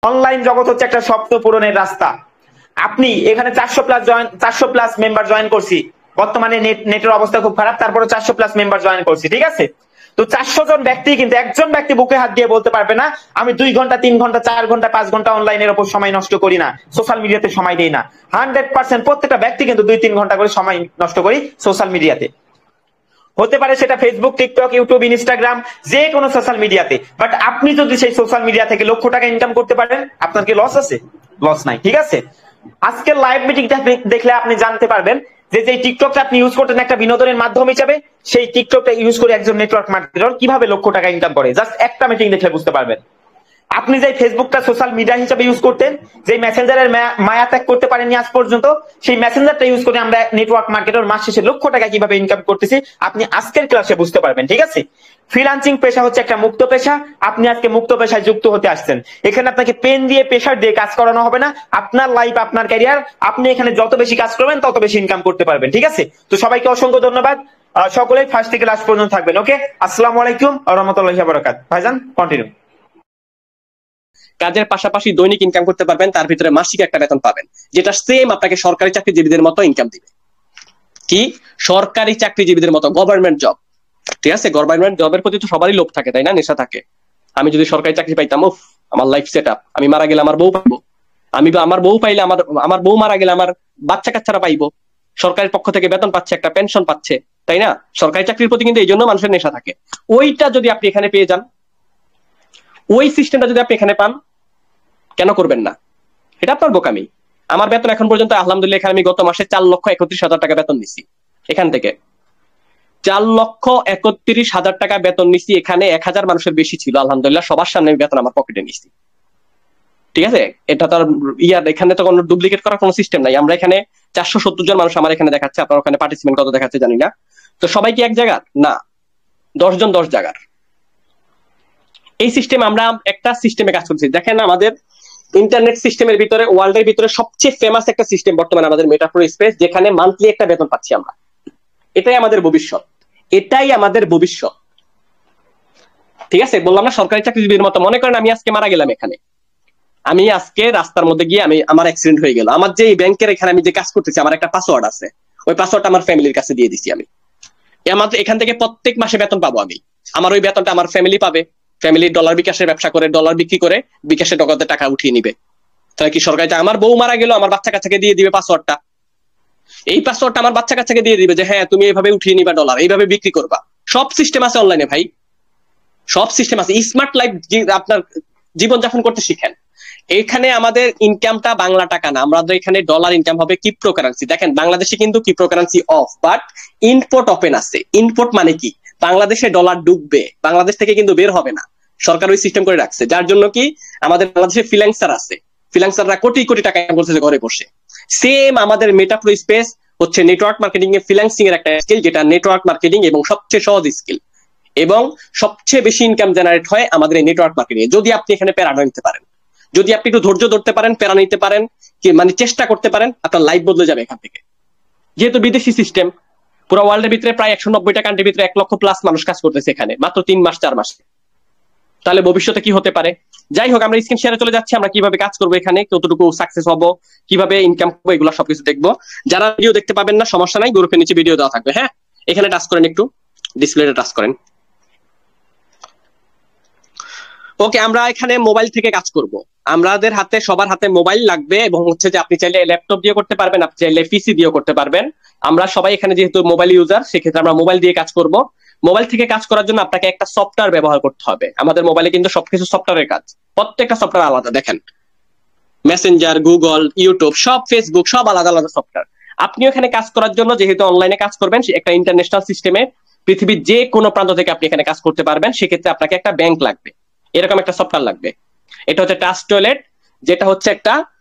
Online জগৎ হচ্ছে একটা স্বপ্ন পূরণের রাস্তা। আপনি এখানে 400+ মেম্বার জয়েন করছি, বর্তমানে নেটের অবস্থা খুব খারাপ, তারপরে 400+ মেম্বার জয়েন করছি, ঠিক আছে? তো 400 জন ব্যক্তি, কিন্তু একজন ব্যক্তি বুকে হাত দিয়ে বলতে পারবে না আমি 2 ঘন্টা 3 ঘন্টা 4 ঘন্টা 5 ঘন্টা অনলাইনের উপর সময় নষ্ট করি না, সোশ্যাল মিডিয়াতে সময় দেই না। 100% প্রত্যেকটা ব্যক্তি কিন্তু 2-3 ঘন্টা করে সময় নষ্ট করি সোশ্যাল মিডিয়াতে। হতে পারে সেটা ফেসবুক, টিকটক, ইউটিউব, ইনস্টাগ্রাম, যে কোনো সোশ্যাল মিডিয়াতে। বাট আপনি যদি সেই সোশ্যাল মিডিয়া থেকে লক্ষ টাকা ইনকাম করতে পারেন, আপনার কি লস আছে? লস নাই, ঠিক আছে? আজকের লাইভ মিটিংটা দেখলে আপনি জানতে পারবেন যে যে টিকটকটা আপনি ইউজ করতেন একটা বিনোদনের মাধ্যম হিসেবে, সেই টিকটকটা ইউজ করে একজন নেটওয়ার্ক মার্কেটার কিভাবে লক্ষ টাকা ইনকাম করে, জাস্ট একটা মিটিং দেখলে বুঝতে পারবেন। আপনি যে ফেসবুকটা সোশ্যাল মিডিয়া হিসেবে ইউজ করতেন, যে মেসেঞ্জারের মায়া ত্যাগ করতে পারেননি আজ পর্যন্ত, সেই মেসেঞ্জারটা ইউজ করে আমরা নেটওয়ার্ক মার্কেটার মাস শেষে লক্ষ টাকা কিভাবে ইনকাম করতেছি, আপনি আজকের ক্লাসে বুঝতে পারবেন, ঠিক আছে? ফ্রিল্যান্সিং পেশা হচ্ছে একটা মুক্ত পেশা। আপনি আজকে মুক্ত পেশায় যুক্ত হতে আসছেন। এখানে আপনাকে পেন দিয়ে প্রেশার দিয়ে কাজ করানো হবে না। আপনার লাইফ, আপনার ক্যারিয়ার, আপনি এখানে যত বেশি কাজ করবেন তত বেশি ইনকাম করতে পারবেন, ঠিক আছে? তো সবাইকে অসংখ্য ধন্যবাদ। সকলেই ফার্স্ট থেকে লাস্ট পর্যন্ত থাকবেন। ওকে, আসসালামু আলাইকুম ওয়া রাহমাতুল্লাহি ওয়া বারাকাতুহু। ভাইজান কন্টিনিউ। কাজের পাশাপাশি দৈনিক ইনকাম করতে পারবেন, তার ভিতরে মাসিক একটা বেতন পাবেন, যেটা সেম আপনাকে সরকারি চাকরিজীবীদের মতো ইনকাম দিবে। কি? সরকারি চাকরিজীবীদের মতো, গভর্নমেন্ট জব, ঠিক আছে? গভর্নমেন্ট জবের প্রতি তো সবারই লোভ থাকে, তাই না? নেশা থাকে। আমি যদি সরকারি চাকরি পাইতাম, উফ, আমার লাইফ সেট আপ, আমি মারা গেলে আমার বউ পাইবো, আমার বউ পাইলে আমার বউ মারা গেলে আমার বাচ্চা কাচ্চারা পাইবো, সরকারের পক্ষ থেকে বেতন পাচ্ছে, একটা পেনশন পাচ্ছে, তাই না? সরকারি চাকরির প্রতি কিন্তু এই জন্য মানুষের নেশা থাকে। ওইটা যদি আপনি এখানে পেয়ে যান, ওই সিস্টেমটা যদি আপনি এখানে পান, কেন করবেন না? এটা আপনার বোকামি। আমার বেতন এখন পর্যন্ত আলহামদুলিল্লাহ, এখানে আমি গত মাসে 4,31,000 টাকা বেতন নিছি। এখান থেকে 4,31,000 টাকা বেতন নিছি। এখানে 1000 মানুষের বেশি ছিল, আলহামদুলিল্লাহ সবার সামনে আমি বেতন আমার পকেটে নিছি, ঠিক আছে? এটা তো আর এখানে তো কোনো ডুপ্লিকেট করার কোনো সিস্টেম নাই। আমরা এখানে 470 জন মানুষ আমার এখানে দেখাচ্ছে, আপনার ওখানে পার্টিসিপেন্ট কত দেখাচ্ছে জানি না। তো সবাই কি এক জায়গার না? 10 জন 10 জায়গার। এই সিস্টেম আমরা একটা সিস্টেমে কাজ করছি। দেখেন, আমাদের ইন্টারনেট সিস্টেমের ভিতরে, ওয়ার্ল্ডের ভিতরে সবচেয়ে ফেমাস একটা সিস্টেম বর্তমানে আমাদের মেটাপ্রো স্পেস, যেখানে মান্থলি একটা বেতন পাচ্ছি আমরা। এটাই আমাদের ভবিষ্যৎ, এটাই আমাদের ভবিষ্যৎ, ঠিক আছে? বললাম না সরকারি চাকরিজীবীর মতো। মনে করেন আমি আজকে মারা গেলাম, এখানে আমি আজকে রাস্তার মধ্যে গিয়ে আমার অ্যাক্সিডেন্ট হয়ে গেল, আমার যে ব্যাংকের এখানে আমি যে কাজ করতেছি, আমার একটা পাসওয়ার্ড আছে, ওই পাসওয়ার্ডটা আমার ফ্যামিলির কাছে দিয়ে দিছি আমি। আমাদের এখান থেকে প্রত্যেক মাসে বেতন পাবো আমি। আমার ওই বেতনটা আমার ফ্যামিলি পাবে। ফ্যামিলি ডলার বিকাশের ব্যবসা করে, ডলার বিক্রি করে বিকাশে নগদে টাকা উঠিয়ে নিবে। তাহলে কি সরকারি? আমার বউ মারা গেল, আমার বাচ্চা কাচ্চাকে দিয়ে দিবে পাসওয়ার্ডটা। এই পাসওয়ার্ডটা আমার বাচ্চা কাচ্চাকে দিয়ে দিবে যে হ্যাঁ, তুমি এইভাবে উঠিয়ে নিবা ডলার, এইভাবে বিক্রি করবা। সব সিস্টেম আছে অনলাইনে ভাই, সব সিস্টেম আছে। স্মার্ট লাইফ আপনার জীবনযাপন করতে শিখেন। এখানে আমাদের ইনকামটা বাংলা টাকা না, আমাদের এখানে ডলার ইনকাম হবে ক্রিপ্টোকারেন্সি। দেখেন, বাংলাদেশে কিন্তু cryptocurrency of, but import open আছে। ইনপোর্ট মানে কি? বাংলাদেশে ডলার ডুববে, বাংলাদেশ থেকে কিন্তু বের হবে না। সরকার ওই সিস্টেম করে রাখছে, যার জন্য কি আমাদের বাংলাদেশে ফ্রিল্যান্সার আছে, ফ্রিল্যান্সাররা কোটি কোটি টাকা ইনকাম করতেছে ঘরে বসে। সেম আমাদের মেটাপ্রো স্পেস হচ্ছে নেটওয়ার্ক মার্কেটিং এ ফ্রিল্যান্সিং এর একটা স্কিল, যেটা নেটওয়ার্ক মার্কেটিং এবং সবচেয়ে সহজ স্কিল, এবং সবচেয়ে বেশি ইনকাম জেনারেট হয় আমাদের এই নেটওয়ার্ক মার্কেটিং এ। যদি আপনি এখানে প্যারা নিতে পারেন, যদি আপনি একটু ধৈর্য ধরতে পারেন, প্যারা নিতে পারেন, কি মানে চেষ্টা করতে পারেন, আপনার লাইফ বদলে যাবে এখান থেকে। যেহেতু বিদেশি সিস্টেম, পুরো ওয়ার্ল্ডের ভিতরে প্রায় 190টা কান্ট্রির ভিতরে 1 লক্ষ প্লাস মানুষ কাজ করতেছে এখানে মাত্র 3 মাস 4 মাসে। তাহলে ভবিষ্যতে কি হতে পারে? যাই হোক, আমরা স্ক্রিন শেয়ারে চলে যাচ্ছি। আমরা কিভাবে কাজ করবো এখানে, কতটুকু সাকসেস হবো, কিভাবে ইনকাম করবো, এগুলো সবকিছু দেখবো। যারা ভিডিও দেখতে পাবেন না, সমস্যা নাই, গ্রুপের নিচে ভিডিও দেওয়া থাকবে। হ্যাঁ, এখানে টাচ করেন, একটু ডিসপ্লেতে টাচ করেন। ওকে, আমরা এখানে মোবাইল থেকে কাজ করব। আমাদের হাতে, সবার হাতে মোবাইল লাগবে, এবং হচ্ছে যে আপনি চাইলে ল্যাপটপ দিয়ে করতে পারবেন, আপনি চাইলে পিসি দিয়েও করতে পারবেন। আমরা সবাই এখানে যেহেতু মোবাইল ইউজার, সেক্ষেত্রে আমরা মোবাইল দিয়ে কাজ করব। মোবাইল থেকে কাজ করার জন্য আপনাকে একটা সফটওয়্যার ব্যবহার করতে হবে। আমাদের মোবাইলে কিন্তু সবকিছু সফটওয়্যারের কাজ, প্রত্যেকটা সফটওয়্যার আলাদা। দেখেন, মেসেঞ্জার, গুগল, ইউটিউব, সব, ফেসবুক, সব আলাদা আলাদা সফটওয়্যার। আপনিও এখানে কাজ করার জন্য, যেহেতু অনলাইনে কাজ করবেন, একটা ইন্টারন্যাশনাল সিস্টেমে পৃথিবীর যে কোনো প্রান্ত থেকে আপনি এখানে কাজ করতে পারবেন, সেক্ষেত্রে আপনাকে একটা ব্যাংক লাগবে, এরকম একটা সফটওয়্যার লাগবে। এটা হচ্ছে ট্রাস্ট ওয়ালেট, যেটা হচ্ছে একটা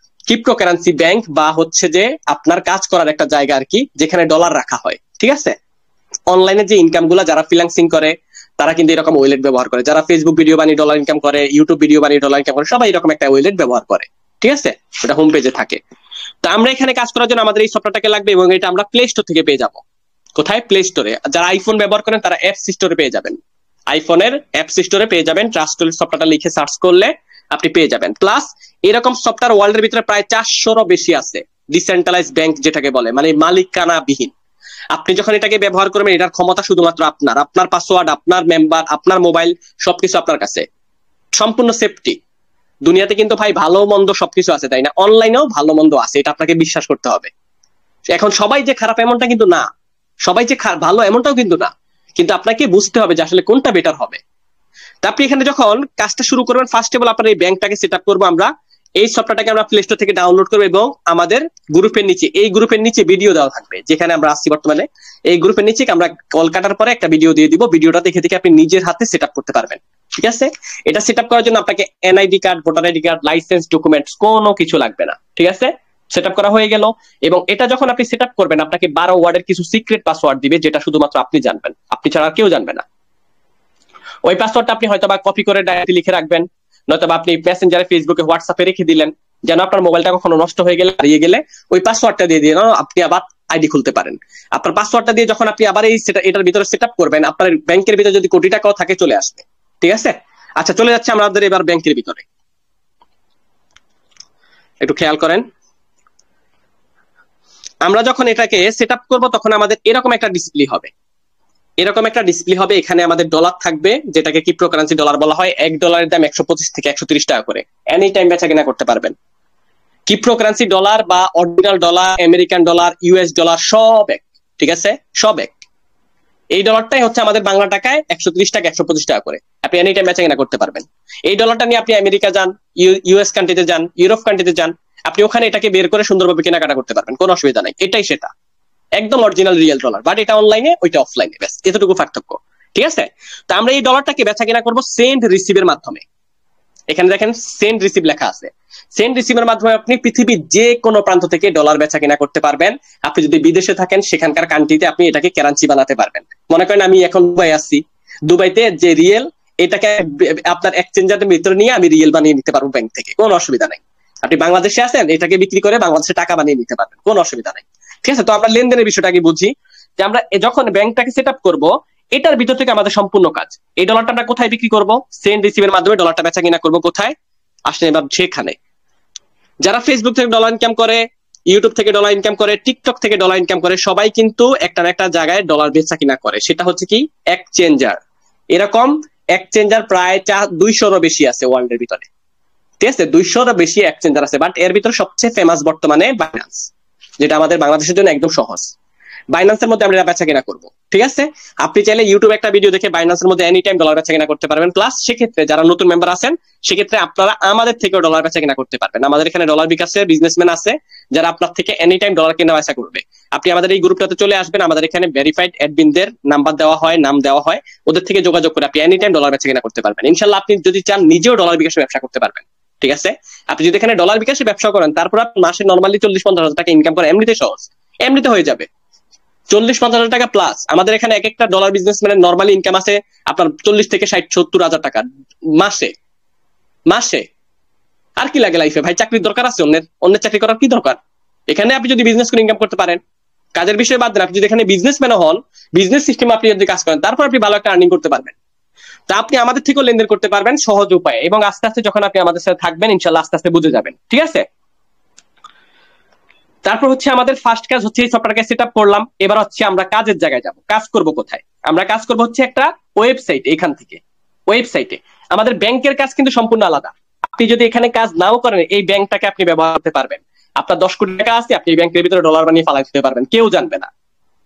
ক্রিপ্টোকারেন্সি ব্যাংক, বা হচ্ছে যে আপনার কাজ করার একটা জায়গা আর কি, যেখানে ডলার রাখা হয়, ঠিক আছে? অনলাইনে যে ইনকাম গুলা যারা ফ্রিল্যান্সিং করে, তারা কিন্তু এরকম ওয়ালেট ব্যবহার করে। যারা ফেসবুক ভিডিও বানিয়ে ডলার ইনকাম করে, ইউটিউব ভিডিও বানিয়ে ডলার ইনকাম করে, সবাই এরকম একটা ওয়ালেট ব্যবহার করে, ঠিক আছে? ওটা হোম পেজে থাকে। তো আমরা এখানে কাজ করার জন্য আমাদের এই সফটওয়্যারটাকে লাগবে, এবং এটা আমরা প্লে স্টোর থেকে পেয়ে যাবো। কোথায়? প্লে স্টোরে। যারা আইফোন ব্যবহার করেন তারা অ্যাপস স্টোরে পেয়ে যাবেন, আইফোনের অ্যাপস স্টোরে পেয়ে যাবেন। ট্রাস্ট ওয়ালেট সফটওয়্যারটা লিখে সার্চ করলে আপনি পেয়ে যাবেন। প্লাস এরকম সফটওয়্যার ওয়ার্ল্ডের ভিতরে প্রায় 400-রও বেশি আছে, ডিসেন্ট্রালাইজ ব্যাংক যেটাকে বলে, মানে মালিকানাবিহীন। আপনি যখন এটাকে ব্যবহার করবেন, এটার ক্ষমতা শুধুমাত্র আপনার, আপনার পাসওয়ার্ড, আপনার মেম্বার, আপনার মোবাইল, সবকিছু আপনার কাছে, সম্পূর্ণ সেফটি। দুনিয়াতে কিন্তু ভাই ভালো মন্দ সবকিছু আছে, তাই না? অনলাইনেও ভালো মন্দ আছে, এটা আপনাকে বিশ্বাস করতে হবে। এখন সবাই যে খারাপ এমনটা কিন্তু না, সবাই যে ভালো এমনটাও কিন্তু না, কিন্তু আপনাকে বুঝতে হবে যে আসলে কোনটা বেটার হবে। তা আপনি এখানে যখন কাজটা শুরু করবেন, ফার্স্ট অফ অল আপনার এই ব্যাংকটাকে সেট আপ করবো আমরা। এই সফটওয়্যারটাকে আমরা প্লে স্টোর থেকে ডাউনলোড করবো এবং আমাদের গ্রুপের নিচে, এই গ্রুপের নিচে ভিডিও দেওয়া থাকবে যেখানে আমরা আসছি বর্তমানে। এই গ্রুপের নিচে আমরা কল কাটার পরে একটা ভিডিও দিয়ে দিব, ভিডিওটা দেখে দেখে আপনি নিজের হাতে সেট আপ করতে পারবেন। ঠিক আছে? এটা সেট আপ করার জন্য আপনাকে NID card, voter ID card, licence, documents কোনো কিছু লাগবে না। ঠিক আছে? সেট আপ করা হয়ে গেল। এবং এটা যখন আপনি সেট আপ করবেন, আপনাকে 12 ওয়ার্ডের কিছু সিক্রেট পাসওয়ার্ড দিবে, যেটা শুধুমাত্র আপনি জানবেন, আপনি ছাড়া কেউ জানবে না। ওই পাসওয়ার্ডটা আপনি হয়তো বা কপি করে ডায়েরি লিখে রাখবেন, নয়তো বা আপনি মেসেঞ্জারে, ফেসবুকে, হোয়াটসঅ্যাপে রেখে দিলেন, যেন আপনার মোবাইলটা কখনো নষ্ট হয়ে গেলে, হারিয়ে গেলে ওই পাসওয়ার্ডটা দিয়ে দিয়ে আপনি আবার আইডি খুলতে পারেন। আপনার পাসওয়ার্ডটা দিয়ে যখন আপনি আবার এটার ভিতরে সেট আপ করবেন, আপনার ব্যাংকের ভিতরে যদি কোটি টাকাও থাকে চলে আসবে। ঠিক আছে? আচ্ছা, চলে যাচ্ছে আমাদের এবার ব্যাংকের ভিতরে, একটু খেয়াল করেন। আমরা যখন এটাকে সেট আপ করবো, তখন আমাদের এরকম একটা ডিসপ্লে হবে, এরকম একটা ডিসপ্লে হবে। এখানে আমাদের ডলার থাকবে, যেটাকে ক্রিপ্টোকারেন্সি ডলার বলা হয়। $1 দাম 125 থেকে 130 টাকা করে, এনি টাইম বেচা কেনা করতে পারবেন। ক্রিপ্টোকারেন্সি ডলার বা original dollar, American dollar, US dollar সব এক। ঠিক আছে? সব এক। এই ডলারটাই হচ্ছে আমাদের বাংলা টাকায় 130 টাকা, 125 টাকা করে, আপনি এনি টাইম বেচা কেনা করতে পারবেন। এই ডলারটা নিয়ে আপনি আমেরিকা যান, ইউএস কান্ট্রিতে যান, ইউরোপ কান্ট্রিতে যান, আপনি ওখানে এটাকে বের করে সুন্দরভাবে কেনাকাটা করতে পারবেন, কোনো অসুবিধা নাই। এটাই সেটা, একদম অরিজিনাল রিয়েল ডলার, বাট এটা অনলাইনে, ওইটা অফলাইনে, ব্যাস এতটুকু পার্থক্য। ঠিক আছে? তো আমরা এই ডলারটাকে বেচা কেনা করবো সেন্ড রিসিভের মাধ্যমে। এখানে দেখেন সেন্ড রিসিভ লেখা আছে। সেন্ড রিসিভের মাধ্যমে আপনি পৃথিবীর যে কোনো প্রান্ত থেকে ডলার বেচা কেনা করতে পারবেন। আপনি যদি বিদেশে থাকেন, সেখানকার কান্ট্রিতে আপনি এটাকে কারেন্সি বানাতে পারবেন। মনে করেন আমি এখন দুবাই আছি, দুবাইতে যে রিয়েল, এটাকে আপনার এক্সচেঞ্জারের ভিতরে নিয়ে আমি রিয়েল বানিয়ে নিতে পারবো ব্যাংক থেকে, কোনো অসুবিধা নাই। আপনি বাংলাদেশে আছেন, এটাকে বিক্রি করে বাংলাদেশে টাকা বানিয়ে নিতে পারবেন, কোনো অসুবিধা নাই। ঠিক আছে? তো আমরা লেনদেনের বিষয়টা আগে বুঝি, যে আমরা যখন ব্যাংকটাকে সেট আপ করবো, এটার ভিতর থেকে আমাদের সম্পূর্ণ কাজ। এই ডলারটা আমরা কোথায় বিক্রি করবো? সেন্ড রিসিভের মাধ্যমে ডলারটা বেচা কিনা করবো। কোথায়? আসলে এবার সেখানে যারা ফেসবুক থেকে ডলার ইনকাম করে, ইউটিউব থেকে ডলার ইনকাম করে, টিকটক থেকে ডলার ইনকাম করে, সবাই কিন্তু একটা না একটা জায়গায় ডলার বেচা কিনা করে। সেটা হচ্ছে কি? এক্সচেঞ্জার। এরকম এক্সচেঞ্জার প্রায় 200-রও বেশি আছে ওয়ার্ল্ডের ভিতরে। ঠিক আছে? 200-রও বেশি এক্সচেঞ্জার আছে, বাট এর ভিতরে সবচেয়ে ফেমাস বর্তমানে বাইন্যান্স, যেটা আমাদের বাংলাদেশের জন্য একদম সহজ। বাইন্যান্সের মধ্যে আমরা বেচা কেনা করবো। ঠিক আছে? আপনি চাইলে ইউটিউবে একটা ভিডিও দেখে বাইন্যান্সের মধ্যে এনি টাইম ডলার বেচা কেনা করতে পারবেন। প্লাস সেক্ষেত্রে যারা নতুন মেম্বার আছেন, সেক্ষেত্রে আপনারা আমাদের থেকেও ডলার বেচা কেনা করতে পারবেন। আমাদের এখানে ডলার বিকাশের বিজনেসম্যান আছে, যারা আপনার থেকে এনি টাইম ডলার কেনা বেচা করবে। আপনি আমাদের এই গ্রুপটাতে চলে আসবেন, আমাদের এখানে ভেরিফাইড অ্যাডমিনদের নাম্বার দেওয়া হয়, নাম দেওয়া হয়, ওদের থেকে যোগাযোগ করে আপনি এনি টাইম ডলার বেচা কেনা করতে পারবেন। ইনশাল্লাহ আপনি যদি চান, নিজেও ডলার বিকাশে ব্যবসা করতে পারবেন। ঠিক আছে? আপনি যদি এখানে ডলার বিকাশে ব্যবসা করেন, তারপর আপনি মাসে নর্মালি 40-50 হাজার টাকা ইনকাম করে, এমনিতে সহজ, এমনিতে হয়ে যাবে 40-50 হাজার টাকা প্লাস। আমাদের এখানে এক একটা ডলার বিজনেসম্যানের নর্মালি ইনকাম আছে আপনার 40 থেকে 60-70 হাজার টাকা মাসে। মাসে আর কি লাগে লাইফে ভাই? চাকরির দরকার আছে? অন্যের চাকরি করার কি দরকার? এখানে আপনি যদি বিজনেস করে ইনকাম করতে পারেন, কাজের বিষয়ে বাদ দেন, আপনি যদি এখানে বিজনেসম্যানও হন, বিজনেস সিস্টেমে আপনি যদি কাজ করেন, তারপর আপনি ভালো একটা আর্নিং করতে পারবেন। তা আপনি আমাদের থেকেও লেনদেন করতে পারবেন সহজ উপায়ে, এবং আস্তে আস্তে যখন আপনি আমাদের সাথে থাকবেন, ইনশাল্লাহ আস্তে আস্তে বুঝে যাবেন। ঠিক আছে? তারপর হচ্ছে আমাদের ফার্স্ট কাজ হচ্ছে এই সফটওয়্যারকে সেট আপ করলাম। এবার হচ্ছে আমরা কাজের জায়গায় যাব। কাজ করব কোথায়? আমরা কাজ করব হচ্ছে একটা ওয়েবসাইট। এখান থেকে ওয়েবসাইটে আমাদের ব্যাংকের কাজ কিন্তু সম্পূর্ণ আলাদা। আপনি যদি এখানে কাজ নাও করেন, এই ব্যাংকটাকে আপনি ব্যবহার করতে পারবেন। আপনার 10 কোটি টাকা আছে, আপনি ব্যাংকের ভিতরে ডলার বানিয়ে ফালাই দিতে পারবেন, কেউ জানবে না,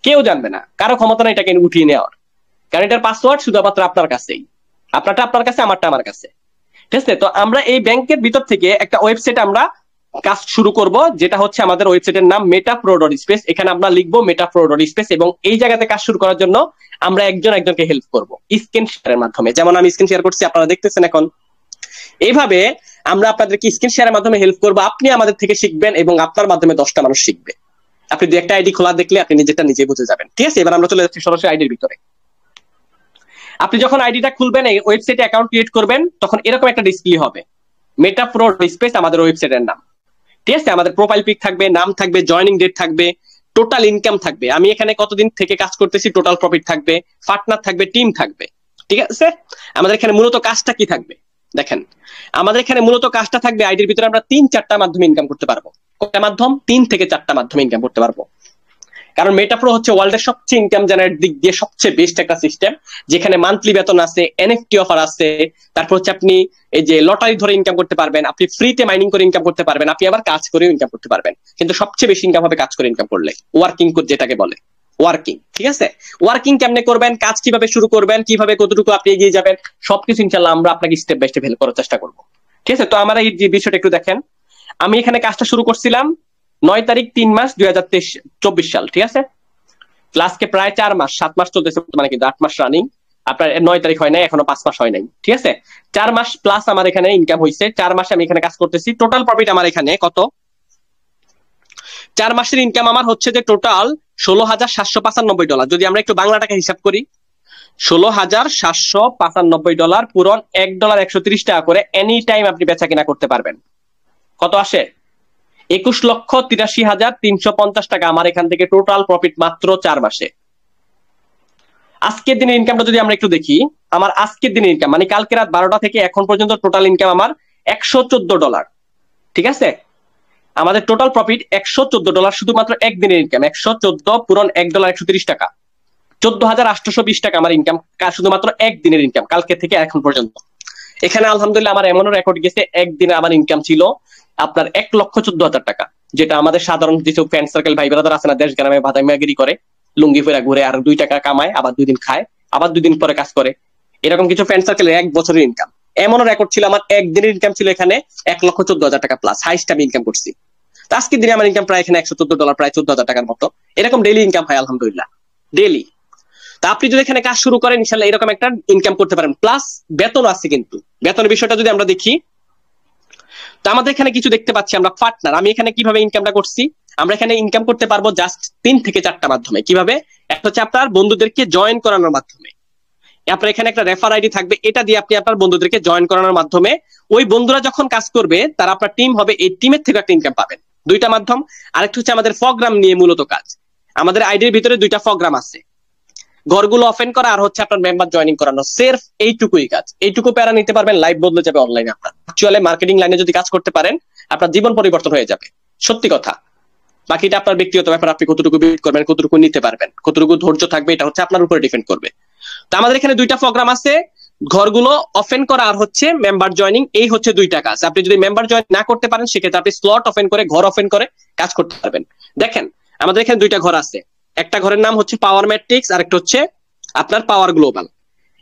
কেউ জানবে না, কারো ক্ষমতা নাই এটাকে উঠিয়ে নেওয়ার। কারণ এটার পাসওয়ার্ড শুধুমাত্র আপনার কাছেই, আপনারটা আপনার কাছে, আমারটা আমার কাছে। ঠিক আছে? তো আমরা এই ব্যাংকের ভিতর থেকে একটা ওয়েবসাইট আমরা কাজ শুরু করব, যেটা হচ্ছে আমাদের ওয়েবসাইটের নাম metapro.space। এখানে আমরা লিখবো metapro.space, এবং এই জায়গাতে কাজ শুরু করার জন্য আমরা একজনকে হেল্প করব স্ক্রিন শেয়ারের মাধ্যমে। যেমন আমি স্ক্রিন শেয়ার করছি, আপনারা দেখতেছেন এখন। এইভাবে আমরা আপনাদেরকে স্ক্রিন শেয়ারের মাধ্যমে হেল্প করবো। আপনি আমাদের থেকে শিখবেন এবং আপনার মাধ্যমে 10টা মানুষ শিখবে। আপনি দু একটা আইডি খোলা দেখলে আপনি নিজেরটা নিজে বুঝে যাবেন। ঠিক আছে? এবার আমরা চলে যাচ্ছি সরাসরি আইডির ভিতরে। আপনি যখন আইডিটা খুলবেন, এই ওয়েবসাইটে অ্যাকাউন্ট ক্রিয়েট করবেন, তখন এরকম একটা ডিসপ্লে হবে, metapro.space আমাদের ওয়েবসাইটের নাম। ঠিক আছে? আমাদের প্রোফাইল পিক থাকবে, নাম থাকবে, জয়নিং ডেট থাকবে, টোটাল ইনকাম থাকবে, আমি এখানে কতদিন থেকে কাজ করতেছি টোটাল প্রফিট থাকবে, পার্টনার থাকবে, টিম থাকবে। ঠিক আছে? আমাদের এখানে মূলত কাজটা কি থাকবে? দেখেন আমাদের এখানে মূলত কাজটা থাকবে আইডির ভিতরে আমরা 3-4টা মাধ্যমে ইনকাম করতে পারবো। কয়টা মাধ্যম? 3 থেকে 4টা মাধ্যমে ইনকাম করতে পারবো। কারণ মেটাপ্রো হচ্ছে ওয়ার্ল্ডের সবচেয়ে ইনকাম জেনারেট দিক দিয়ে সবচেয়ে বেস্ট একটা সিস্টেম, যেখানে মান্থলি বেতন আছে, এনএফটি অফার আছে, তারপর হচ্ছে আপনি এই যে লটারি ধরে ইনকাম করতে পারবেন, আপনি ফ্রিতে মাইনিং করে ইনকাম করতে পারবেন, আপনি আবার কাজ করেও ইনকাম করতে পারবেন। কিন্তু সবচেয়ে বেশি ইনকাম হবে কাজ করে ইনকাম করলে, ওয়ার্কিং যেটাকে বলে ওয়ার্কিং। ঠিক আছে, ওয়ার্কিং কেমনে করবেন, কাজ কিভাবে শুরু করবেন, কিভাবে কতটুকু আপনি এগিয়ে যাবেন, সবকিছু ইনশাআল্লাহ আমরা আপনাকে স্টেপ বাই স্টেপ হেল্প করার চেষ্টা করবো। ঠিক আছে, তো আমার এই যে বিষয়টা একটু দেখেন। আমি এখানে কাজটা শুরু করছিলাম 9 তারিখ 3 মাস 2024 সাল। ঠিক আছে, ক্লাসকে প্রায় 4 মাস 7 মাস চলতেছে, মানে কিন্তু 8 মাস রানিং। আপনার 9 তারিখ হয় নাই, এখনো 5 মাস হয় নাই। ঠিক আছে, 4 মাস প্লাস আমার এখানে ইনকাম হয়েছে। 4 মাসে আমি এখানে কাজ করতেছি। টোটাল প্রফিট আমার এখানে কত? 4 মাসের ইনকাম আমার হচ্ছে যে টোটাল $16,795। যদি আমরা একটু বাংলা টাকা হিসাব করি, $16,795 পূরণ $1 130 টাকা করে এনি টাইম আপনি বেচা কিনা করতে পারবেন। কত আসে? 21,83,350 টাকা আমার এখান থেকে টোটাল প্রফিট মাত্র 4 মাসে। আজকের দিনের ইনকামটা যদি আমরা একটু দেখি, আমার আজকের দিনের ইনকাম মানে কালকে রাত 12টা থেকে এখন পর্যন্ত টোটাল ইনকাম আমার $114। ঠিক আছে, আমাদের টোটাল প্রফিট $114 শুধুমাত্র একদিনের ইনকাম। 114 পূরণ $1 130 টাকা, 14,820 টাকা আমার ইনকাম শুধুমাত্র একদিনের ইনকাম কালকে থেকে এখন পর্যন্ত। এখানে আলহামদুলিল্লাহ আমার এমনও রেকর্ড গেছে, একদিনে আমার ইনকাম ছিল আপনার 1,14,000 টাকা, যেটা আমাদের সাধারণ যেসব ফ্রেন্ড সার্কেল ভাই ব্রাদার আছে না, দেশ গ্রামে বাদাইমাগিরি করে, লুঙ্গি ফেরা ঘুরে, আর 2 টাকা কামায়, আবার 2 দিন খায়, আবার 2 দিন পরে কাজ করে, এরকম কিছু ফ্রেন্ড সার্কেলের 1 বছরের ইনকাম। এমনও রেকর্ড ছিল আমার একদিনের ইনকাম ছিল এখানে 1,14,000 টাকা প্লাস, হাইস্ট আমি ইনকাম করছি। তো আজকের দিনে আমার ইনকাম প্রায় এখানে $114, প্রায় 14,000 টাকার মতো। এরকম ডেইলি ইনকাম হয় আলহামদুলিল্লাহ, ডেইলি। তা আপনি যদি এখানে কাজ শুরু করেন ইনশাল্লাহ এরকম একটা ইনকাম করতে পারেন, প্লাস বেতন আছে। কিন্তু বেতনের বিষয়টা যদি আমরা দেখি, তো আমাদের এখানে কিছু দেখতে পাচ্ছি আমরা পার্টনার। আমি এখানে কিভাবে ইনকামটা করছি, আমরা এখানে ইনকাম করতে পারবো জাস্ট 3 থেকে 4টা মাধ্যমে। কিভাবে? একটা হচ্ছে আপনার বন্ধুদেরকে জয়েন করানোর মাধ্যমে। আপনার এখানে একটা রেফার আইডি থাকবে, এটা দিয়ে আপনি আপনার বন্ধুদেরকে জয়েন করানোর মাধ্যমে ওই বন্ধুরা যখন কাজ করবে তারা আপনার টিম হবে, এই টিমের থেকে একটা ইনকাম পাবেন। 2টা মাধ্যম। আরেকটা হচ্ছে আমাদের প্রোগ্রাম নিয়ে মূলত কাজ। আমাদের আইডির ভিতরে 2টা প্রোগ্রাম আছে, ঘরগুলো ওপেন করা আর হচ্ছে আপনার মেম্বার জয়েনিং করানো। সির্ফ এইটুকুই কাজ, এইটুকু প্যারা নিতে পারবেন, লাইফ বদলে যাবে অনলাইনে। আপনার অ্যাকচুয়ালি মার্কেটিং লাইনে যদি কাজ করতে পারেন আপনার জীবন পরিবর্তন হয়ে যাবে, সত্যি কথা। বাকিটা আপনার ব্যক্তিগত ব্যাপার, আপনি কতটুকু বিল্ড করবেন, কতটুকু নিতে পারবেন, কতটুকু ধৈর্য থাকবে, এটা হচ্ছে আপনার উপরে ডিপেন্ড করবে। তো আমাদের এখানে 2টা প্রোগ্রাম আছে, ঘরগুলো ওপেন করা আর হচ্ছে মেম্বার জয়েনিং। এই হচ্ছে 2টা কাজ। আপনি যদি মেম্বার জয়েন না করতে পারেন সেক্ষেত্রে আপনি স্লট ওপেন করে, ঘর ওপেন করে কাজ করতে পারবেন। দেখেন আমাদের এখানে 2টা ঘর আছে, একটা ঘরের নাম হচ্ছে পাওয়ার ম্যাট্রিক্স আর একটা হচ্ছে আপনার পাওয়ার গ্লোবাল।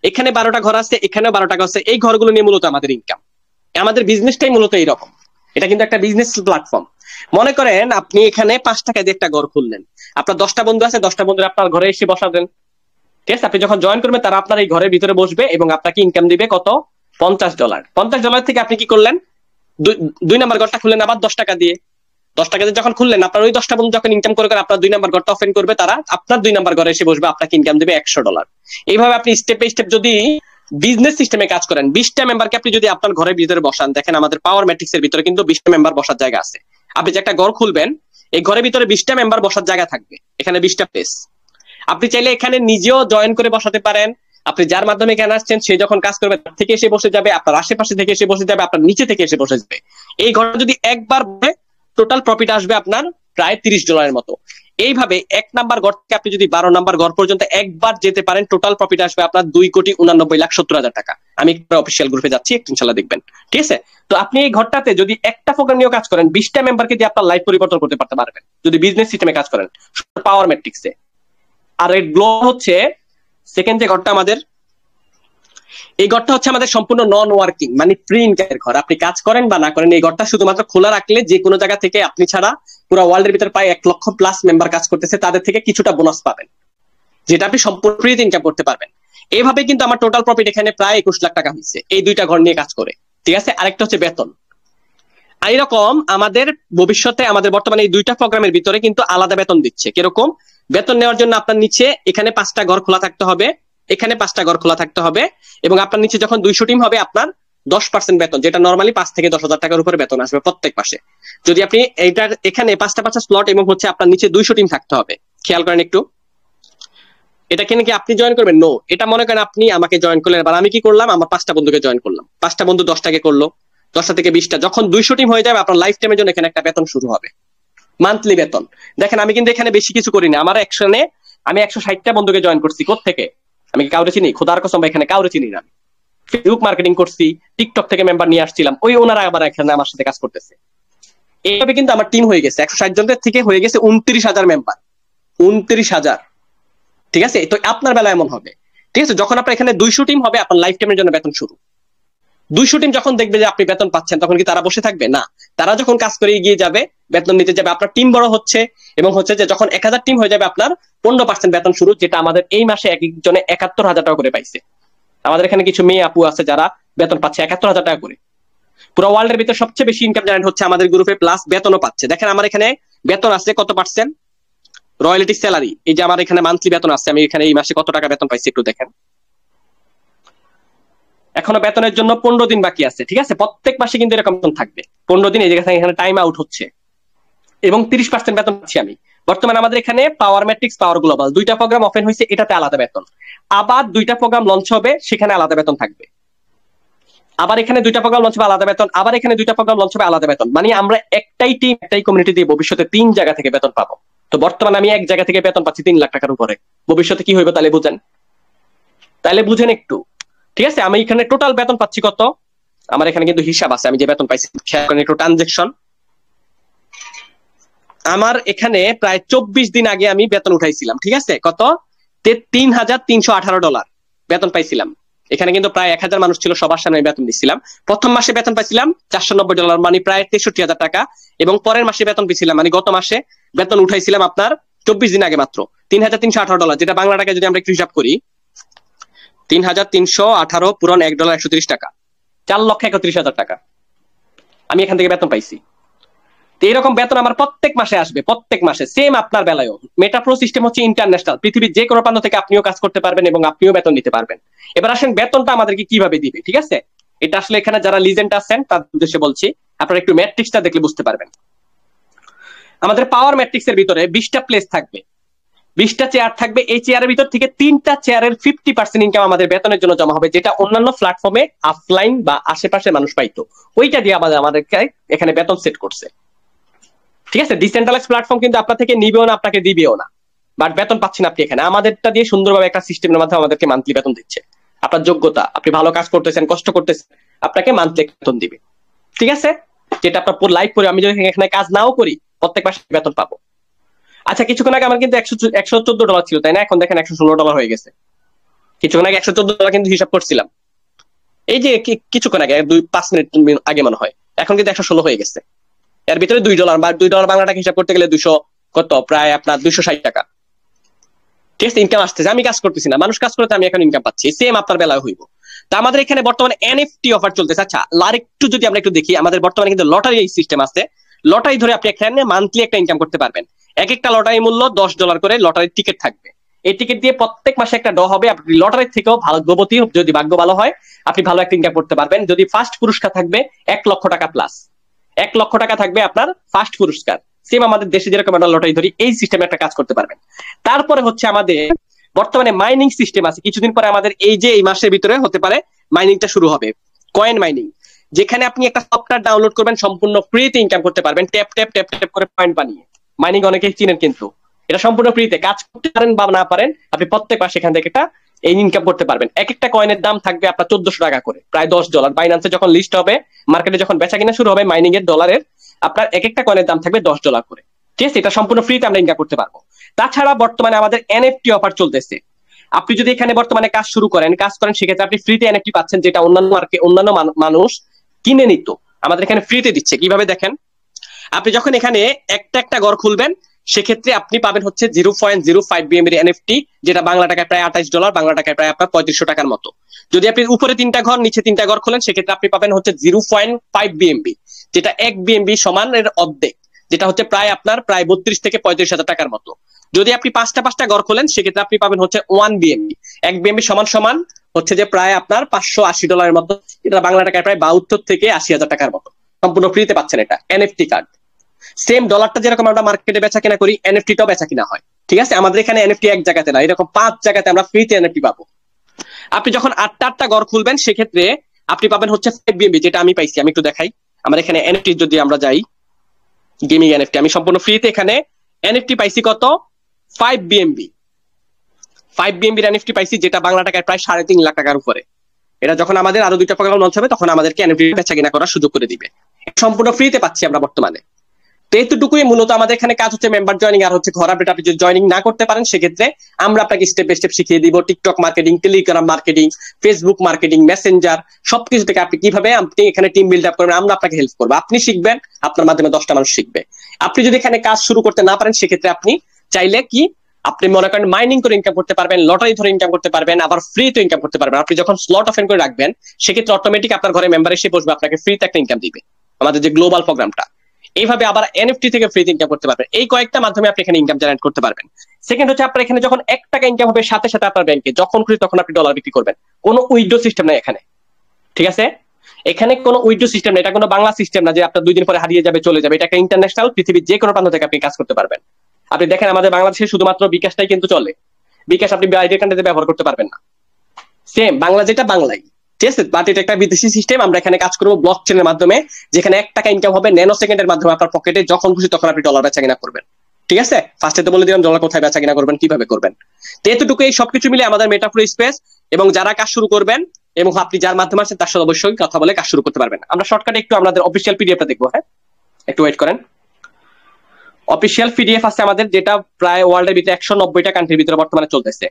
এখানে 12টা ঘর আছে, এখানেও 12টা ঘর আছে। এই ঘরগুলো নিয়ে মূলত আমাদের ইনকাম, আমাদের বিজনেসটাই মূলত এইরকম। এটা কিন্তু একটা বিজনেস প্ল্যাটফর্ম। মনে করেন আপনি এখানে 5 টাকা দিয়ে একটা ঘর খুললেন, আপনার 10টা বন্ধু আছে, 10টা বন্ধু আপনার ঘরে এসে বসাবেন। ঠিক আছে, আপনি যখন জয়েন করবেন তারা আপনার এই ঘরের ভিতরে বসবে এবং আপনাকে ইনকাম দিবে কত? $50। $50 থেকে আপনি কি করলেন? 2 নাম্বার ঘরটা খুললেন আবার 10 টাকা দিয়ে। 10 টাকা দিয়ে যখন খুললেন, আপনার ওই 10টা বন্ধু যখন ইনকাম করে আপনার 2 নাম্বার ঘরটা ওপেন করবে, তারা আপনার 2 নাম্বার ঘরে এসে বসবে, আপনাকে ইনকাম দেবে $100। এইভাবে আপনি স্টেপ বাই স্টেপ যদি বিজনেস সিস্টেমে কাজ করেন, 20টা মেম্বারকে আপনি যদি আপনার ঘরের ভিতরে বসান, দেখেন আমাদের পাওয়ার ম্যাট্রিক্স এর ভিতরে কিন্তু 20টা মেম্বার বসার জায়গা আছে। আপনি যে একটা ঘর খুলবেন, এই ঘরের ভিতরে 20টা মেম্বার বসার জায়গা থাকবে, এখানে 20টা প্লেস। আপনি চাইলে এখানে নিজেও জয়েন করে বসাতে পারেন। আপনি যার মাধ্যমে এখানে আসছেন সে যখন কাজ করবে তার থেকে এসে বসে যাবে, আপনার আশেপাশে থেকে এসে বসে যাবে, আপনার নিচে থেকে এসে বসে যাবে। এই ঘরটা যদি একবার টোটাল প্রফিট আসবে আপনার প্রায় $30 মতো। এইভাবে 1 নাম্বার ঘর থেকে আপনি যদি 12 নাম্বার ঘর পর্যন্ত একবার যেতে পারেন, টোটাল প্রফিট আসবে আপনার 2,89,70,000 টাকা। আমি অফিসিয়াল গ্রুপে যাচ্ছি, ইনশাআল্লাহ দেখবেন। ঠিক আছে, তো আপনি এই ঘরটাতে যদি একটা প্রোগ্রাম নিয়ে কাজ করেন, 20টা মেম্বারকে দিয়ে আপনার লাইফ পরিবর্তন করতে পারবেন যদি বিজনেস সিস্টেমে কাজ করেন, পাওয়ার ম্যাট্রিক্সে। আর এই গ্লো হচ্ছে সেকেন্ড যে ঘরটা আমাদের, এই ঘরটা হচ্ছে আমাদের সম্পূর্ণ নন ওয়ার্কিং মানে ফ্রি ইনকামের ঘর। আপনি কাজ করেন বা না করেন, এই ঘরটা শুধুমাত্র খোলা রাখলে যে কোনো জায়গা থেকে আপনি ছাড়া পুরো ওয়ার্ল্ডের ভিতরে প্রায় 1 লক্ষ প্লাস মেম্বার কাজ করতেছে, তাদের থেকে কিছুটা বোনাস পাবেন, যেটা আপনি সম্পূর্ণ ফ্রিতে ইনকাম করতে পারবেন। এইভাবে কিন্তু আমার টোটাল প্রফিট এখানে প্রায় 21 লাখ টাকা হয়েছে এই 2টা ঘর নিয়ে কাজ করে। ঠিক আছে, আরেকটা হচ্ছে বেতন। আর এরকম আমাদের ভবিষ্যতে আমাদের বর্তমানে এই 2টা প্রোগ্রামের ভিতরে কিন্তু আলাদা বেতন দিচ্ছে। কিরকম? বেতন নেওয়ার জন্য আপনার নিচে এখানে 5টা ঘর খোলা থাকতে হবে, এখানে 5টা ঘর খোলা থাকতে হবে, এবং আপনার নিচে যখন 200 টিম হবে আপনার 10% বেতন, যেটা নরমালি 5 থেকে 10,000 টাকার উপরে বেতন আসবে প্রত্যেক মাসে। যদি আপনি এইটার এখানে 5টা স্লট এবং হচ্ছে আপনার নিচে 200 টিম থাকতে হবে। খেয়াল করেন একটু, এটা কেন কি আপনি জয়েন করবেন? নো, এটা মনে করেন আপনি আমাকে জয়েন করলেন, এবার আমি কি করলাম, আমার 5টা বন্ধুকে জয়েন করলাম, 5টা বন্ধু 10টাকে করলো, 10টা থেকে 20টা, যখন 200 টিম হয়ে যাবে আপনার লাইফ টাইমের জন্য এখানে একটা বেতন শুরু হবে, মান্থলি বেতন। দেখেন আমি কিন্তু এখানে বেশি কিছু করিনি, আমার একশনে আমি 160টা বন্ধুকে জয়েন করছি। কোত্থেকে? আমি কাউরে চিনি? খোদার কসম এখানে কাউরে চিনি না। ফেসবুক মার্কেটিং করছি, টিকটক থেকে মেম্বার নিয়ে আসছিলাম, ওই ওনারা আবার এখানে আমার সাথে কাজ করতেছে। এইভাবে কিন্তু আমার টিম হয়ে গেছে 160 জনের থেকে হয়ে গেছে 29,000 মেম্বার, 29,000। ঠিক আছে, তো আপনার বেলা এমন হবে। ঠিক আছে, যখন আপনার এখানে 200 টিম হবে আপনার লাইফ টাইমের জন্য বেতন শুরু। 200 টিম যখন দেখবে যে আপনি বেতন পাচ্ছেন তখন কি তারা বসে থাকবে? না, তারা যখন কাজ করে এগিয়ে যাবে, বেতন নিতে যাবে, আপনার টিম বড় হচ্ছে, এবং হচ্ছে যে যখন 1000 টিম হয়ে যাবে আপনার 15% বেতন শুরু, যেটা আমাদের এই মাসে এক একজনে 71,000 টাকা করে পাইছে। আমাদের এখানে কিছু মেয়ে আপু আছে যারা বেতন পাচ্ছে 71,000 টাকা করে। পুরো ওয়ার্ল্ডের ভিতরে সবচেয়ে বেশি ইনকাম জেনারেট হচ্ছে আমাদের গ্রুপে, প্লাস বেতনও পাচ্ছে। দেখেন আমার এখানে বেতন আছে কত পার্সেন্ট, রয়্যালিটি স্যালারি, এই যে আমার এখানে মান্থলি বেতন আছে, আমি এখানে এই মাসে কত টাকা বেতন পাইছি একটু দেখেন। এখনো বেতনের জন্য 15 দিন বাকি আছে। ঠিক আছে, প্রত্যেক মাসে কিন্তু এরকম বেতন থাকবে 15 দিন। এই জায়গা থেকে এখানে টাইম আউট হচ্ছে, এবং 30% বেতন পাচ্ছি আমি। বর্তমানে আমাদের এখানে পাওয়ার ম্যাট্রিক্স, পাওয়ার গ্লোবাল 2টা প্রোগ্রাম ওপেন হয়েছে, এটাতে আলাদা বেতন। আবার 2টা প্রোগ্রাম লঞ্চ হবে, সেখানে আলাদা বেতন থাকবে। আবার এখানে 2টা প্রোগ্রাম লঞ্চ হবে, আলাদা বেতন। আবার এখানে 2টা প্রোগ্রাম লঞ্চ হবে, আলাদা বেতন। মানে আমরা একটাই টিম, একটাই কমিউনিটি দিয়ে ভবিষ্যতে 3 জায়গা থেকে বেতন পাবো। তো বর্তমানে আমি এক জায়গা থেকে বেতন পাচ্ছি 3 লাখ টাকার উপরে। ভবিষ্যতে কি হইবে তাহলে বুঝেন, তাহলে বুঝেন একটু। ঠিক আছে, আমি এখানে টোটাল বেতন পাচ্ছি কত, আমার এখানে কিন্তু হিসাব আছে, আমি যে বেতন পাইছি শেয়ার করেন একটু ট্রানজেকশন। আমার এখানে প্রায় 24 দিন আগে আমি বেতন উঠাইছিলাম। ঠিক আছে, কত? $3,318 বেতন পাইছিলাম। এখানে কিন্তু প্রায় 1000 মানুষ ছিল, সবার সামনে বেতন দিচ্ছিলাম। প্রথম মাসে বেতন পাইছিলাম $490, মানে প্রায় 63,000 টাকা। এবং পরের মাসে বেতন পেয়েছিলাম, মানে গত মাসে বেতন উঠাইছিলাম আপনার 24 দিন আগে মাত্র $3,318, যেটা বাংলা টাকায় যদি আমরা একটু হিসাব করি 3,318 পূরণ $1 130 টাকা, 4,31,000 টাকা আমি এখান থেকে বেতন পাইছি। তো এরকম বেতন আমার প্রত্যেক মাসে আসবে, প্রত্যেক মাসে। সেম আপনার বেলায়ও। মেটাপ্রো সিস্টেম হচ্ছে ইন্টারন্যাশনাল, পৃথিবীর যে কোনো প্রান্ত থেকে আপনিও কাজ করতে পারবেন এবং আপনিও বেতন নিতে পারবেন। এবার আসেন বেতনটা আমাদেরকে কিভাবে দিবে। ঠিক আছে, এটা আসলে এখানে যারা লিজেন্ড আছেন তাদের উদ্দেশ্যে বলছি, আপনারা একটু ম্যাট্রিক্সটা দেখলে বুঝতে পারবেন। আমাদের পাওয়ার ম্যাট্রিক্স এর ভিতরে 20টা প্লেস থাকবে, 20টা চেয়ার থাকবে। এই চেয়ারের ভিতর থেকে 3টা চেয়ারের 50% ইনকাম আমাদের বেতনের জন্য জমা হবে, যেটা অন্যান্য প্ল্যাটফর্মে অফলাইন বা আশেপাশের মানুষ পাইতো। ওইটা দিয়ে আমাদেরকে এখানে বেতন সেট করছে। ঠিক আছে, ডিসেন্ট্রালাইজ প্ল্যাটফর্ম কিন্তু আপনার থেকে নিবেও না, আপনাকে দিবেও না, বাট বেতন পাচ্ছেন আপনি এখানে। আমাদেরটা দিয়ে সুন্দরভাবে একটা সিস্টেমের মাধ্যমে আমাদেরকে মান্থলি বেতন দিচ্ছে। আপনার যোগ্যতা, আপনি ভালো কাজ করতেছেন, কষ্ট করতেছেন, আপনাকে মান্থলি বেতন দিবে। ঠিক আছে, যেটা আপনার পুরো লাইফ করে, আমি যদি এখানে কাজ নাও করি প্রত্যেক মাসে বেতন পাবো। আচ্ছা, কিছুক্ষণ আগে আমার কিন্তু $114 ছিল, তাই না? এখন দেখেন $116 হয়ে গেছে। কিছুক্ষণ আগে $114 কিন্তু হিসাব করছিলাম, এই যে কিছুক্ষণ আগে 5 মিনিট আগে মনে হয়, এখন কিন্তু 116 হয়ে গেছে। এর ভিতরে $2 বা $2 বাংলা টাকা হিসাব করতে গেলে 200 কত, প্রায় আপনার 260 টাকা। ঠিক আছে, ইনকাম আসতেছে, আমি কাজ করতেছি না, মানুষ কাজ করতে, আমি এখন ইনকাম পাচ্ছি। সেম আপনার বেলায় হইব। তা আমাদের এখানে বর্তমানে এনএফটি অফার চলতেছে। আচ্ছা, আর একটু যদি আমরা একটু দেখি, আমাদের বর্তমানে কিন্তু লটারি সিস্টেম আছে। লটারি ধরে আপনি এখানে মান্থলি একটা ইনকাম করতে পারবেন। এক একটা লটারি মূল্য $10 করে লটারির টিকিট থাকবে। এই টিকিট দিয়ে প্রত্যেক মাসে একটা ড্র হবে। আপনি লটারির থেকেও ভাগ্যবতী, যদি ভাগ্য ভালো হয় আপনি ভালো একটা ইনকাম করতে পারবেন। যদি ফার্স্ট পুরস্কার থাকবে 1 লক্ষ টাকা প্লাস, 1 লক্ষ টাকা থাকবে আপনার ফার্স্ট পুরস্কার। সেম আমাদের দেশে যেরকম আমরা লটারি ধরি, এই সিস্টেমে একটা কাজ করতে পারবেন। তারপরে হচ্ছে আমাদের বর্তমানে মাইনিং সিস্টেম আছে। কিছুদিন পরে আমাদের এই যে এই মাসের ভিতরে হতে পারে মাইনিংটা শুরু হবে, কয়েন মাইনিং, যেখানে আপনি একটা সফটওয়্যার ডাউনলোড করবেন, সম্পূর্ণ ফ্রিতে ইনকাম করতে পারবেন, ট্যাপ ট্যাপ ট্যাপ ট্যাপ করে পয়েন্ট বানিয়ে। মাইনিং অনেকেই চিনেন, কিন্তু এটা সম্পূর্ণ ফ্রিতে। কাজ করতে পারেন বা না পারেন, আপনি প্রত্যেক মাসে এখান থেকে একটা এই ইনকাম করতে পারবেন। এক একটা কয়েনের দাম থাকবে আপনার $1400 টাকা করে, প্রায় $10। বাইন্যান্সে যখন লিস্ট হবে, মার্কেটে যখন বেচা কিনা শুরু হবে মাইনিং এর ডলারের, আপনার এক একটা কয়েনের দাম থাকবে $10 করে। ঠিক আছে, এটা সম্পূর্ণ ফ্রিতে আমরা ইনকাম করতে পারবো। তাছাড়া বর্তমানে আমাদের এনএফটি অফার চলতেছে। আপনি যদি এখানে বর্তমানে কাজ শুরু করেন, সেক্ষেত্রে আপনি ফ্রিতে এনএফটি পাচ্ছেন, যেটা অন্যান্য মানুষ কিনে নিত, আমাদের এখানে ফ্রিতে দিচ্ছে। কিভাবে দেখেন, আপনি যখন এখানে একটা একটা ঘর খুলবেন, সেক্ষেত্রে আপনি পাবেন হচ্ছে 0.05 BNB এনএফটি, যেটা বাংলা টাকায় প্রায় $28, বাংলা টাকায় প্রায় আপনার 3500 টাকার মতো। যদি আপনি উপরে 3টা ঘর, নিচে 3টা ঘর খোলেন, সেক্ষেত্রে আপনি পাবেন হচ্ছে 0.5 BNB, যেটা 1 BNB সমান এর অর্ধেক, যেটা হচ্ছে প্রায় আপনার প্রায় 32 থেকে 35,000 টাকার মতো। যদি আপনি 5টা ঘর খোলেন, সেক্ষেত্রে আপনি পাবেন হচ্ছে 1 BNB। 1 BNB সমান হচ্ছে যে প্রায় আপনার $580 মতো, এটা বাংলা টাকায় প্রায় 72 থেকে 80,000 টাকার মতো। সম্পূর্ণ ফ্রিতে পাচ্ছেন এটা এনএফটি কার্ড। সেম ডলারটা যেরকম আমরা মার্কেটে বেচা কিনা করি, এনএফটিটাও বেচা কিনা হয়। ঠিক আছে, আমাদের এখানে এনএফটি এক জায়গাতে না, এরকম 5 জায়গাতে আমরা ফ্রিতে এনএফটি পাবো। আপনি যখন 8টা ঘর খুলবেন সেক্ষেত্রে আপনি পাবেন হচ্ছে 5 BNB, যেটা আমি পাইছি। আমি একটু দেখাই, আমার এখানে এনএফটি যদি আমরা যাই, গেমিং এনএফটি আমি সম্পূর্ণ ফ্রিতে এখানে এনএফটি পাইছি কত, 5 BNB। 5 BNB এনএফটি পাইছি, যেটা বাংলা টাকায় প্রায় 3.5 লাখ টাকার উপরে। এটা যখন আমাদের আরো 2টা প্রোগ্রাম লঞ্চ হবে তখন আমাদেরকে এনএফটি বেচা কিনা করার সুযোগ করে দিবে। সম্পূর্ণ ফ্রিতে পাচ্ছি আমরা বর্তমানে। তো এতটুকুই মূলত আমাদের এখানে কাজ হচ্ছে, মেম্বার জয়েনিং আর হচ্ছে ঘর আপডেট। আপনি যদি জয়েনিং না করতে পারেন সেক্ষেত্রে আমরা আপনাকে স্টেপ বাই স্টেপ শিখিয়ে দিব TikTok marketing, Telegram marketing, Facebook marketing, Messenger, সবকিছু থেকে আপনি কিভাবে আপনি এখানে টিম বিল্ড আপ করবেন আমরা আপনাকে হেল্প করবো। আপনি শিখবেন, আপনার মাধ্যমে 10টা মানুষ শিখবে। আপনি যদি এখানে কাজ শুরু করতে না পারেন সেক্ষেত্রে আপনি চাইলে কি আপনি মনে করেন মাইনিং করে ইনকাম করতে পারবেন, লটারি ধরে ইনকাম করতে পারবেন, আবার ফ্রি তো ইনকাম করতে পারবেন। আপনি যখন স্লট ওপেন করে রাখবেন সেক্ষেত্রে অটোমেটিক আপনার ঘরে মেম্বার এসে বসবে, আপনাকে ফ্রিতে একটা ইনকাম দিবে, আমাদের যে গ্লোবাল প্রোগ্রামটা। এইভাবে আবার এনএফটি থেকে ফ্রি ইনকাম করতে পারবেন। এই কয়েকটা মাধ্যমে আপনি এখানে ইনকাম জেনারেট করতে পারবেন। সেকেন্ড হচ্ছে আপনার এখানে যখন 1 টাকা ইনকাম হবে সাথে সাথে আপনার ব্যাংকে যখন খুশি তখন আপনি ডলার বিক্রি করবেন। কোনো উইথড্র সিস্টেম নাই এখানে, ঠিক আছে? এখানে কোনো উইথড্র সিস্টেম নেই, এটা কোনো বাংলা সিস্টেম না যে আপনার 2 দিন পরে হারিয়ে যাবে চলে যাবে। এটা একটা ইন্টারন্যাশনাল, পৃথিবীর যে কোনো প্রান্ত থেকে আপনি কাজ করতে পারবেন। আপনি দেখেন আমাদের বাংলাদেশে শুধুমাত্র বিকাশটাই কিন্তু চলে, বিকাশ আপনি বাইরের কান্ট্রিতে ব্যবহার করতে পারবেন না। সেম বাংলা যেটা বাংলাই, ঠিক আছে, বাট এটা একটা বিদেশি সিস্টেম। আমরা এখানে কাজ করবো ব্লক চেনের মাধ্যমে, যেখানে 1 টাকা ইনকাম হবে ন্যানো সেকেন্ডের মাধ্যমে আপনার পকেটে যখন খুশি তখন আপনি ডলার বেচা কিনা করবেন। ঠিক আছে, ফার্স্টে তো বলে দিলাম ডলার কোথায় বেচা কিনা করবেন, কিভাবে করবেন। তো এতটুকু এই সবকিছু মিলে আমাদের মেটাফ্লো স্পেস, এবং যারা কাজ শুরু করবেন এবং আপনি যার মাধ্যমে আছেন তার সাথে অবশ্যই কথা বলে কাজ শুরু করতে পারবেন। আমরা শর্টকাটে একটু আমাদের অফিসিয়াল পিডিএফটা দেখবো। হ্যাঁ, একটু ওয়েট করেন। অফিসিয়াল পিডিএফ আছে আমাদের, যেটা প্রায় ওয়ার্ল্ডের ভিতরে 190টা কান্ট্রির ভিতরে বর্তমানে চলতেছে।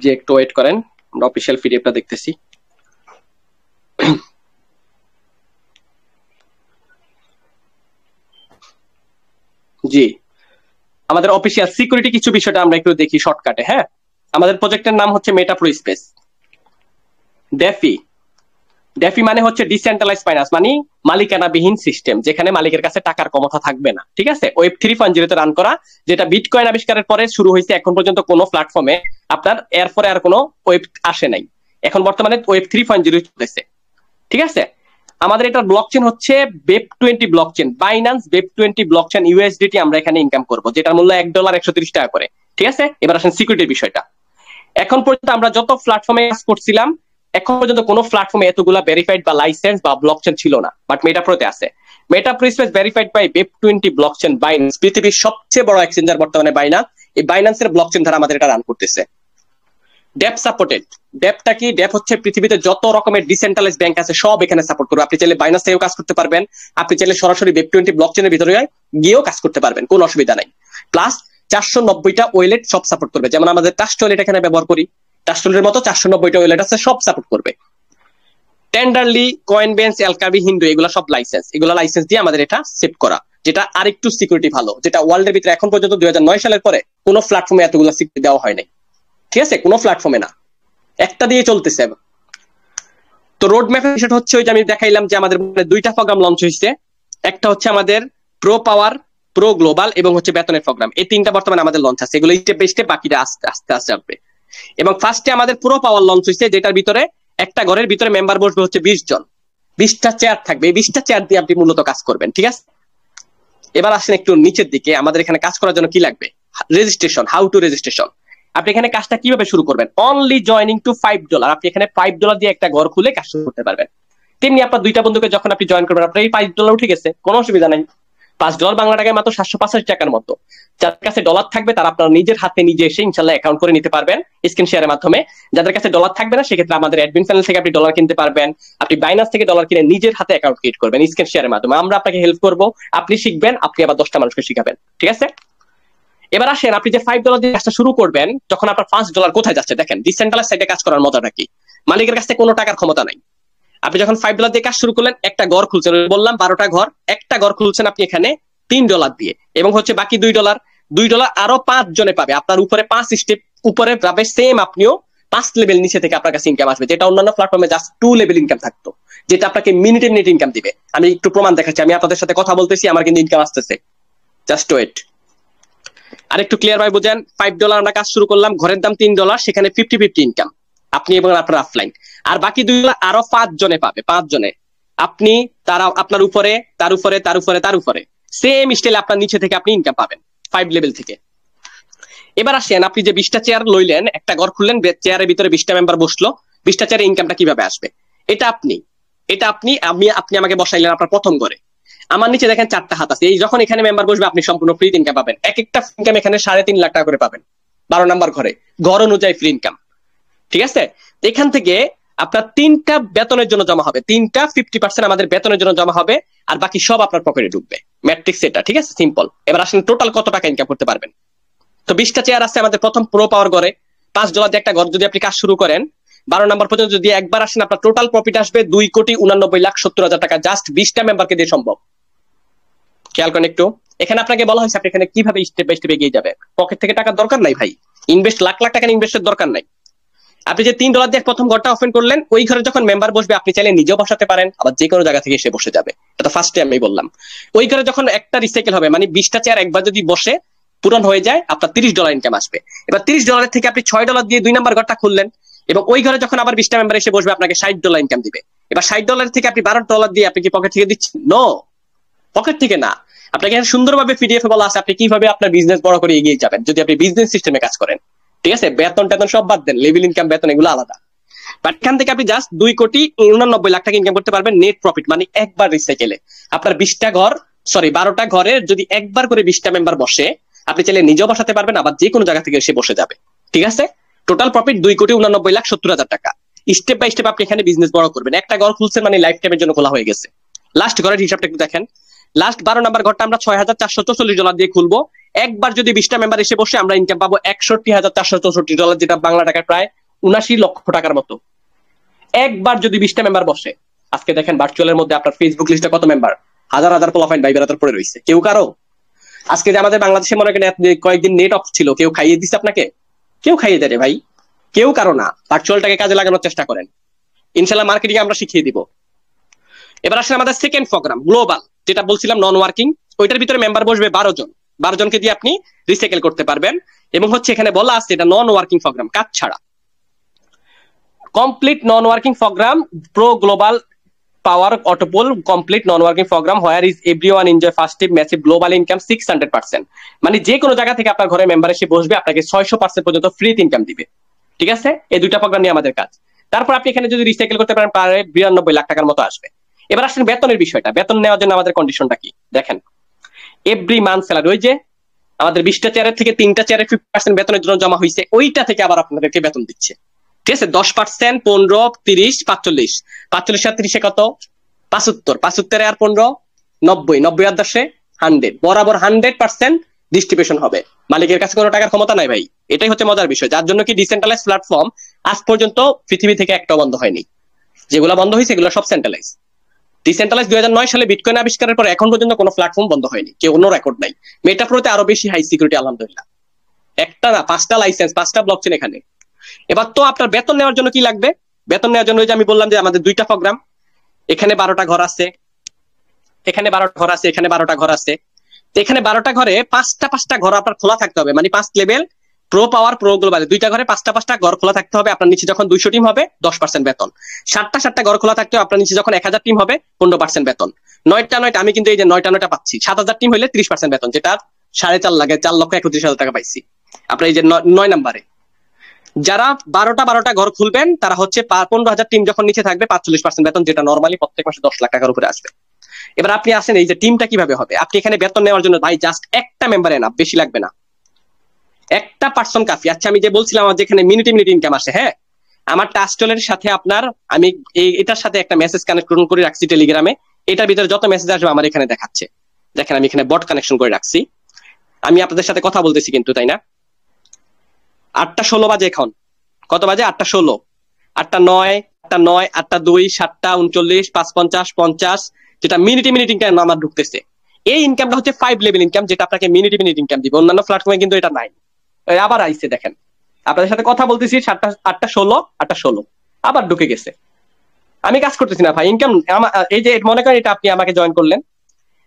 যে একটু ওয়েট করেন, আমরা অফিসিয়াল পিডিএফটা দেখতেছি। জি, আমাদের অফিসিয়াল সিকিউরিটি কিছু বিষয়টা আমরা একটু দেখি শর্টকাটে। হ্যাঁ, আমাদের প্রজেক্টের নাম হচ্ছে মেটাফ্লো স্পেস। ডেফি, ডেফি মানে হচ্ছে ডিসেন্ট্রালাইজ ফাইন্যান্স, মানে মালিকানাবিহীন সিস্টেম, যেখানে মালিকের কাছে টাকার ক্ষমতা থাকবে না। ঠিক আছে, ওয়েব 3.0 রান করা, যেটা বিটকয়েন আবিষ্কারের পরে শুরু হয়েছে। এখন পর্যন্ত কোনো প্ল্যাটফর্মে আপনার এরপরে আর কোনো ওয়েব আসে নাই। এখন বর্তমানে ওয়েব 3.0 চলতেছে। ঠিক আছে, আমাদের এটা ব্লকচেন হচ্ছে Web20 blockchain, Binance Web20 blockchain USDT আমরা এখানে ইনকাম করব, যেটার মূল্য $1 130 টাকা করে। ঠিক আছে, এবার আসেন সিকিউরিটির বিষয়টা। এখন পর্যন্ত আমরা যত প্ল্যাটফর্মে কাজ করছিলাম, এখন পর্যন্ত কোনো প্ল্যাটফর্মে এতগুলা ভেরিফাইড বা লাইসেন্স বা ব্লকচেন ছিল না, বাট মেটাপ্রোতে আছে। Metapro space verified by Web20 blockchain Binance, পৃথিবীর সবচেয়ে বড় এক্সচেঞ্জার বর্তমানে বাইন্যান্স। এই বাইন্যান্সের ব্লকচেন দ্বারা আমাদের এটা রান করতেছে। ডেপ সাপোর্টেড, ডেপটা কি? ডেপ হচ্ছে পৃথিবীতে যত রকমের ডিসেন্ট্রালাইজ ব্যাংক আছে সব এখানে সাপোর্ট করবে। আপনি চাইলে বাইন্যান্স থেকেও কাজ করতে পারবেন, আপনি চাইলে সরাসরি Web20 ব্লকচেনের ভিতরে গিয়েও কাজ করতে পারবেন, কোনো অসুবিধা নাই। প্লাস 490টা ওয়েলেট সব সাপোর্ট করবে, যেমন আমাদের ট্রাস্ট ওয়েলেট এখানে ব্যবহার করি, ট্রাস্ট ওয়েলেটের মতো 490টা ওয়েলেট আছে, সব সাপোর্ট করবে। টেন্ডারলি, কয়েনবেন্স, এলকাবি, হিন্দু, এগুলো সব লাইসেন্স, এগুলো লাইসেন্স দিয়ে আমাদের এটা সেভ করা, যেটা আরেকটু সিকিউরিটি ভালো, যেটা ওয়ার্ল্ডের ভিতরে এখন পর্যন্ত 2009 সালের পরে কোনো প্ল্যাটফর্মে এতগুলো সিকিউরিটি দেওয়া হয় নাই। ঠিক আছে, কোনো প্ল্যাটফর্মে না, একটা দিয়ে চলতেছে। তো রোড ম্যাপের বিষয়টা হচ্ছে ওই যে আমি দেখাইলাম যে আমাদের 2টা প্রোগ্রাম লঞ্চ হয়েছে। একটা হচ্ছে আমাদের প্রো পাওয়ার, প্রো গ্লোবাল এবং হচ্ছে বেতনের প্রোগ্রাম। এই 3টা বর্তমানে আমাদের লঞ্চ আছে, এগুলো স্টেপ বাই স্টেপ, বাকিটা আস্তে আস্তে আস্তে আসবে। এবং ফার্স্টে আমাদের প্রো পাওয়ার লঞ্চ হয়েছে, যেটার ভিতরে একটা ঘরের ভিতরে মেম্বার বসবে হচ্ছে 20 জন, 20টা চেয়ার থাকবে। এই 20টা চেয়ার দিয়ে আপনি মূলত কাজ করবেন। ঠিক আছে, এবার আসেন একটু নিচের দিকে। আমাদের এখানে কাজ করার জন্য কি লাগবে? Registration, how to registration. আপনি এখানে কাজটা কিভাবে শুরু করবেন? Only joining to $5। আপনি এখানে $5 দিয়ে একটা ঘর খুলে কাজ শুরু করতে পারবেন। তেমনি আপনার 2টা বন্ধুকে যখন আপনি জয়েন করবেন, আপনার এই $5 উঠে গেছে, কোনো অসুবিধা নাই। $5 বাংলা টাকায় মাত্র 785 টাকার মতো। যার কাছে ডলার থাকবে তারা আপনার নিজের হাতে নিজে এসে ইনশাল্লাহ অ্যাকাউন্ট করে নিতে পারবেন স্ক্রিন শেয়ারের মাধ্যমে। যাদের কাছে ডলার থাকবে না সেক্ষেত্রে আমাদের অ্যাডমিন প্যানেল থেকে আপনি ডলার কিনতে পারবেন। আপনি বাইন্যান্স থেকে ডলার কিনে নিজের হাতে অ্যাকাউন্ট ক্রিয়েট করবেন স্ক্রিন শেয়ারের মাধ্যমে। আমরা আপনাকে হেল্প করবো, আপনি শিখবেন, আপনি আবার 10টা মানুষকে শিখাবেন। ঠিক আছে, এবার আসেন আপনি যে $5 দিয়ে কাজটা শুরু করবেন, যখন আপনার $5 কোথায় যাচ্ছে দেখেন। ডিসেন্ট্রালাইজ সাইডে কাজ করার মজাটা কি? মালিকের কাছে কোনো টাকার ক্ষমতা নাই। আপনি যখন $5 দিয়ে কাজ শুরু করলেন, একটা ঘর খুলছেন, বললাম 12টা ঘর, একটা ঘর খুলছেন আপনি এখানে $3 দিয়ে, এবং হচ্ছে বাকি $2 আরো 5 জনে পাবে। আপনার উপরে 5 স্টেপ উপরে পাবে, সেম আপনিও 5 লেভেল নিচে থেকে আপনার কাছে ইনকাম আসবে, যেটা অন্যান্য প্ল্যাটফর্মে জাস্ট 2 লেভেল ইনকাম থাকতো, যেটা আপনাকে মিনিটে মিনিট ইনকাম দিবে। আমি একটু প্রমাণ দেখাচ্ছি, আমি আপনাদের সাথে কথা বলতেছি, আমার কিন্তু ইনকাম আসতেছে। জাস্ট ওয়েট, আর একটু ক্লিয়ার ভাই বুঝেন। $5 আমরা কাজ শুরু করলাম, ঘরের দাম $3, সেখানে 50-50 ইনকাম আপনি এবং আপনার অফলাইন। আর বাকি $2 আরো 5 জনে পাবে, 5 জনে। আপনি তারা আপনার উপরে, তার উপরে, তার উপরে, তার উপরে সেম স্টাইলে আপনার নিচে থেকে আপনি ইনকাম পাবেন 5 লেভেল থেকে। এবার আসেন, আপনি যে 20টা চেয়ার লইলেন, একটা ঘর খুললেন, চেয়ারের ভিতরে 20টা মেম্বার বসলো, 20টা চেয়ারে ইনকামটা কিভাবে আসবে? এটা আপনি আমাকে বসাইলেন আপনার প্রথম ঘরে। আমার নিচে দেখেন 4টা হাত আছে, এই যখন এখানে মেম্বার বসবে আপনি সম্পূর্ণ ফ্রি ইনকাম পাবেন। এক একটা ইনকাম এখানে 3.5 লাখ টাকা করে পাবেন 12 নাম্বার ঘরে, ঘর অনুযায়ী ফ্রি ইনকাম। ঠিক আছে, এখান থেকে আপনার 3টা বেতনের জন্য জমা হবে, 3টা 50% আমাদের বেতনের জন্য জমা হবে, আর বাকি সব আপনার পকেটে ঢুকবে। ম্যাট্রিক্স এটা, ঠিক আছে, সিম্পল। এবার আসেন টোটাল কত টাকা ইনকাম করতে পারবেন। তো 20টা চেয়ার আছে আমাদের প্রথম প্রো পাওয়ার ঘরে, $5 দিয়ে একটা ঘর যদি আপনি কাজ শুরু করেন, 12 নম্বর পর্যন্ত যদি একবার আসেন, আপনার টোটাল প্রফিট আসবে 2,89,70,000 টাকা, জাস্ট 20টা মেম্বারকে দিয়ে সম্ভব। খেয়াল করেন একটু, এখানে আপনাকে বলা হয়েছে আপনি এখানে কিভাবে স্টেপ বাই স্টেপ এগিয়ে যাবে। পকেট থেকে টাকার দরকার নাই ভাই, ইনভেস্ট লাখ লাখ টাকা ইনভেস্টের দরকার নাই। আপনি যে $3 দিয়ে প্রথম ঘরটা ওপেন করলেন, ওই ঘরে যখন মেম্বার বসবে আপনি চাইলে নিজেও বসাতে পারেন, আবার যে কোনো জায়গা থেকে এসে বসে যাবে। এটা ফার্স্টে আমি বললাম। ওই ঘরে যখন একটা রিসাইকেল হবে, মানে 20টা চেয়ার একবার যদি বসে পূরণ হয়ে যায়, আপনার $30 ইনকাম আসবে। এবার $30 থেকে আপনি $6 দিয়ে 2 নাম্বার ঘরটা খুললেন, এবং ওই ঘরে যখন আবার 20টা মেম্বার এসে বসবে আপনাকে $60 ইনকাম দিবে। এবার $60 থেকে আপনি $12 দিয়ে আপনি কি পকেট থেকে দিচ্ছেন? নো, পকেট থেকে না। আপনাকে সুন্দরভাবে পিডিএফ বলা আছে আপনি কিভাবে আপনার বিজনেস বড় করে এগিয়ে যাবেন যদি আপনি বিজনেস সিস্টেমে কাজ করেন। ঠিক আছে, বেতন টেতন সব বাদ দেন, লেভেল ইনকাম বেতন এগুলো আলাদা। বাট এখান থেকে আপনি জাস্ট 2,89,00,000 টাকা ইনকাম করতে পারবেন নেট প্রফিট, মানে একবার রিসাইকেলে। আপনার 20টা ঘর, সরি 12টা ঘরে যদি একবার করে 20টা মেম্বার বসে, আপনি চাইলে নিজেও বসাতে পারবেন, আবার যে কোনো জায়গা থেকে এসে বসে যাবে। ঠিক আছে, টোটাল প্রফিট 2,89,70,000 টাকা। স্টেপ বাই স্টেপ আপনি এখানে বিজনেস বড় করবেন। একটা ঘর খুলছেন মানে লাইফ টাইমের জন্য খোলা হয়ে গেছে। লাস্ট ঘরের হিসাবটা একটু দেখেন, লাস্ট 12 নাম্বার ঘরটা আমরা $6,444 দিয়ে খুলবো। একবার যদি 20টা মেম্বার এসে বসে আমরা ইনকাম পাবো $61,464, যেটা বাংলা টাকায় প্রায় 79 লক্ষ টাকার মতো। একবার যদি 20টা মেম্বার বসে, আজকে দেখেন ভার্চুয়ালের মধ্যে আপনার ফেসবুক লিস্টে কত মেম্বার, হাজার হাজার পোলাফাইন ভাই বেড়াতে পড়ে রয়েছে। কেউ কারো আজকে যে আমাদের বাংলাদেশে মনে করেন কয়েকদিন নেট অফ ছিল, কেউ খাইয়ে দিচ্ছে আপনাকে? কেউ খাইয়ে দেয় ভাই, কেউ কারো না। ভার্চুয়ালটাকে কাজে লাগানোর চেষ্টা করেন, ইনশাল্লাহ মার্কেটিং আমরা শিখিয়ে দিব। এবার আসলে আমাদের সেকেন্ড প্রোগ্রাম গ্লোবাল, যেটা বলছিলাম নন ওয়ার্কিং, ওইটার ভিতরে মেম্বার বসবে 12 জন। 12 জনকে দিয়ে আপনি রিসাইকেল করতে পারবেন, এবং হচ্ছে এখানে বলা আছে এটা নন ওয়ার্কিং প্রোগ্রাম, কাজ ছাড়া। Complete non working programme, pro global power অটোপোল complete non working programme, where is everyone enjoy first massive global income 600%। মানে যে কোনো জায়গা থেকে আপনার ঘরে মেম্বার এসে বসবে, আপনাকে 600% পর্যন্ত ফ্রি ইনকাম দিবে। ঠিক আছে, এই দুইটা প্রোগ্রাম নিয়ে আমাদের কাজ। তারপর আপনি এখানে যদি রিসাইকেল করতে পারেন, প্রায় 92 লাখ টাকার মতো আসবে। এবার আসেন বেতনের বিষয়টা, বেতন নেওয়ার জন্য আমাদের কন্ডিশনটা কি দেখেন। এভরি মান্থ স্যালারি, ওই যে আমাদের 20টা চেয়ারের থেকে 3টা চেয়ারের 50% বেতনের জন্য জমা হয়েছে, ওইটা থেকে আবার আপনাদেরকে বেতন দিচ্ছে। ঠিক আছে, 10%, 15, 30, 45, 45 আর 30 কত? 75, 75 আর 15, 90, 90 আর 10, 100, বরাবর 100% ডিস্ট্রিবিউশন হবে। মালিকের কাছে কোনো টাকার ক্ষমতা নাই ভাই, এটাই হচ্ছে মজার বিষয়। যার জন্য কি ডিসেন্ট্রালাইজ প্ল্যাটফর্ম আজ পর্যন্ত পৃথিবী থেকে একটা বন্ধ হয়নি, যেগুলো বন্ধ হয়েছে এগুলো সব সেন্ট্রালাইজ। ডিসেন্ট্রালাইজ 2009 সালে বিটকয়েন আবিষ্কারের পর এখন পর্যন্ত কোনো প্ল্যাটফর্ম বন্ধ হয়নি, কেউ কোনো রেকর্ড নাই। মেটাপ্রোতে আরো বেশি হাই সিকিউরিটি আলহামদুলিল্লাহ, একটা না 5টা লাইসেন্স, 5টা ব্লকচেন এখানে। এবার তো আপনার বেতন নেওয়ার জন্য কি লাগবে? বেতন নেওয়ার জন্য যে আমি বললাম যে আমাদের 2টা প্রোগ্রাম, এখানে 12টা ঘর আছে, এখানে 12টা ঘর আছে, এখানে 12টা ঘর আছে। এখানে 12টা ঘরে 5টা ঘর আপনার খোলা থাকতে হবে, মানে 5 লেভেল প্রো পাওয়ার প্রো গ্লোবাল 2টা ঘরে 5টা ঘর খোলা থাকতে হবে। আপনার নিচে যখন 200 টিম হবে 10% বেতন। 7টা ঘর খোলা থাকতে হবে, আপনার নিচে যখন 1000 টিম হবে 15% বেতন। 9টা আমি কিন্তু এই যে 9টা পাচ্ছি, 7000 টিম হলে 30% বেতন, যেটা 4.5 লাখে 4,31,000 টাকা পাইছি। আপনার এই যে 9 নাম্বারে যারা 12টা ঘর খুলবেন, তারা হচ্ছে 15,000 টিম যখন নিচে থাকবে 45% বেতন, যেটা নর্মালি প্রত্যেক মাসে 10 লাখ টাকার উপরে আসবে। এবার আপনি আসেন এই যে টিমটা কিভাবে হবে। আপনি এখানে বেতন নেওয়ার জন্য ভাই জাস্ট একটা মেম্বারে না, বেশি লাগবে না, একটা পার্সন কাফি। আচ্ছা, আমি যে বলছিলাম আমার যেখানে মিনিট ইনকাম আসে, হ্যাঁ, আমার টাস্টলের সাথে আপনার আমি এটার সাথে একটা মেসেজ কানেকশন করে রাখছি টেলিগ্রামে। এটার ভিতরে যত মেসেজ আসবে আমার এখানে দেখাচ্ছে। দেখেন আমি এখানে বট কানেকশন করে রাখছি, আমি আপনাদের সাথে কথা বলতেছি কিন্তু, তাই না? 8টা 16 বাজে এখন, কত বাজে? 8টা 16, 8টা 9, 8টা 9, 8টা 2, 7টা 39, 550, 50, যেটা মিনিট ইনকাম আমার ঢুকতেছে। এই ইনকামটা হচ্ছে 5 লেভেল ইনকাম, যেটা আপনাকে মিনিট ইনকাম দিবে। অন্যান্য প্ল্যাটফর্মে কিন্তু এটা নাই। আবার আইছে দেখেন, আপনাদের সাথে কথা বলতেছি, 8টা 16 আবার ঢুকে গেছে। আমি কাজ করতেছি না ভাই, ইনকাম এই যে মনে করেন এটা আপনি আমাকে জয়েন করলেন,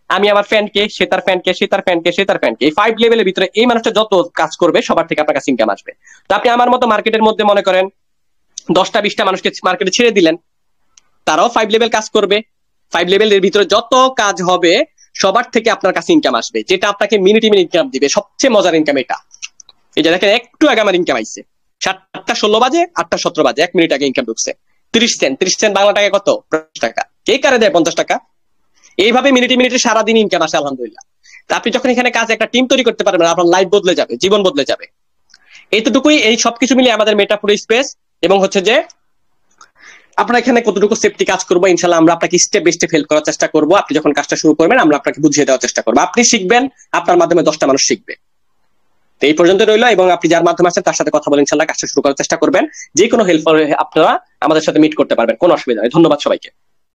আমি আমার ফ্যানকে, সে তার ফ্যানকে, সে তার ফ্যানকে, সে তার ফ্যানকে, এই 5 লেভেলের ভিতরে এই মানুষটা যত কাজ করবে সবার থেকে আপনার কাছে ইনকাম আসবে। তো আপনি আমার মতো মার্কেটের মধ্যে মনে করেন 10টা 20টা মানুষকে মার্কেটে ছেড়ে দিলেন, তারাও 5 লেভেল কাজ করবে। 5 লেভেলের ভিতরে যত কাজ হবে সবার থেকে আপনার কাছে ইনকাম আসবে, যেটা আপনাকে মিনিট ইনকাম দিবে। সবচেয়ে মজার ইনকাম এটা। এই যে দেখেন একটু আগে আমার ইনকাম আইছে 7:16 বাজে 8:17 বাজে 1 মিনিট আগে ইনকাম ঢুকছে 30 সেন্ট বাংলা টাকা কত 50 টাকা। কে কারে দেয় 50 টাকা? এইভাবে মিনিটে সারাদিন ইনকাম আসে আলহামদুলিল্লাহ। তা আপনি যখন এখানে কাজ একটা টিম তৈরি করতে পারবেন আপনার লাইফ বদলে যাবে, জীবন বদলে যাবে। এইটুকুই, এই সবকিছু মিলিয়ে আমাদের মেটাপুর স্পেস এবং হচ্ছে যে আপনার এখানে কতটুকু সেফটি কাজ করবো ইনশাল্লাহ আমরা আপনাকে স্টেপ বাই স্টেপ হেল্প করার চেষ্টা করবো। আপনি যখন কাজটা শুরু করবেন আমরা আপনাকে বুঝিয়ে দেওয়ার চেষ্টা করবো, আপনি শিখবেন, আপনার মাধ্যমে 10টা মানুষ শিখবে। তো এই পর্যন্ত রইলো, এবং আপনি যার মাধ্যমে আছেন তার সাথে কথা বলে ইনশাল্লাহ কাজটা শুরু করার চেষ্টা করবেন। যে কোনো হেল্প আপনারা আমাদের সাথে মিট করতে পারবেন, কোনো অসুবিধা নেই। ধন্যবাদ সবাইকে।